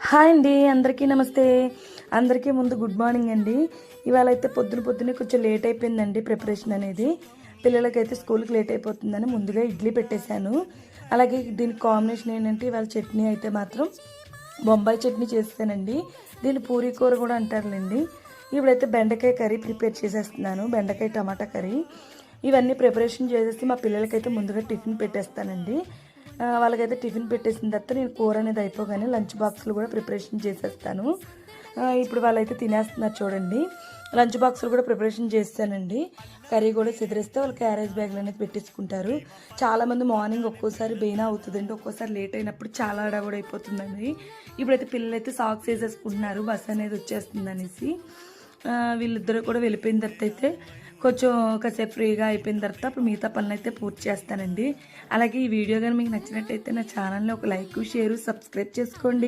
Hi అండి, అందరికీ నమస్తే. అందరికీ ముందు గుడ్ మార్నింగ్ అండి. ఇవాళ అయితే పొద్దున్నే కొంచెం లేట్ అయిపోయిందండి ప్రిపరేషన్ అనేది. పిల్లలకైతే స్కూల్కి లేట్ అయిపోతుందని ముందుగా ఇడ్లీ పెట్టేశాను. అలాగే దీనికి కాంబినేషన్ ఏంటంటే ఇవాళ చట్నీ అయితే మాత్రం బొంబాయి చట్నీ చేస్తానండి. దీన్ని పూరీ కూర కూడా అంటారులేండి. ఇప్పుడైతే బెండకాయ కర్రీ ప్రిపేర్ చేసేస్తున్నాను, బెండకాయ టమాటా కర్రీ. ఇవన్నీ ప్రిపరేషన్ చేసేసి మా పిల్లలకైతే ముందుగా టిఫిన్ పెట్టేస్తానండి. వాళ్ళకైతే టిఫిన్ పెట్టేసిన తర్వాత నేను కూర అనేది అయిపోగానే లంచ్ బాక్సులు కూడా ప్రిపరేషన్ చేసేస్తాను. ఇప్పుడు వాళ్ళైతే తినేస్తున్నారు చూడండి. లంచ్ బాక్సులు కూడా ప్రిపరేషన్ చేస్తానండి. కర్రీ కూడా చెదిరేస్తే వాళ్ళు క్యారేజ్ బ్యాగ్లు అనేది పెట్టేసుకుంటారు. చాలామంది మార్నింగ్ ఒక్కోసారి బెయినా అవుతుందండి, ఒక్కోసారి లేట్ అయినప్పుడు చాలా హడావుడి అయిపోతుందండి. ఇప్పుడైతే పిల్లలు అయితే సాక్స్ వేసేసుకుంటున్నారు, బస్ అనేది వచ్చేస్తుంది అనేసి. వీళ్ళిద్దరూ కూడా వెళ్ళిపోయిన తర్వాత అయితే కొంచెం కాసేపు ఫ్రీగా అయిపోయిన తర్వాత అప్పుడు మిగతా పనులు అయితే పూర్తి చేస్తానండి. అలాగే ఈ వీడియో కానీ మీకు నచ్చినట్టయితే నా ఛానల్ని ఒక లైక్, షేర్, సబ్స్క్రైబ్ చేసుకోండి.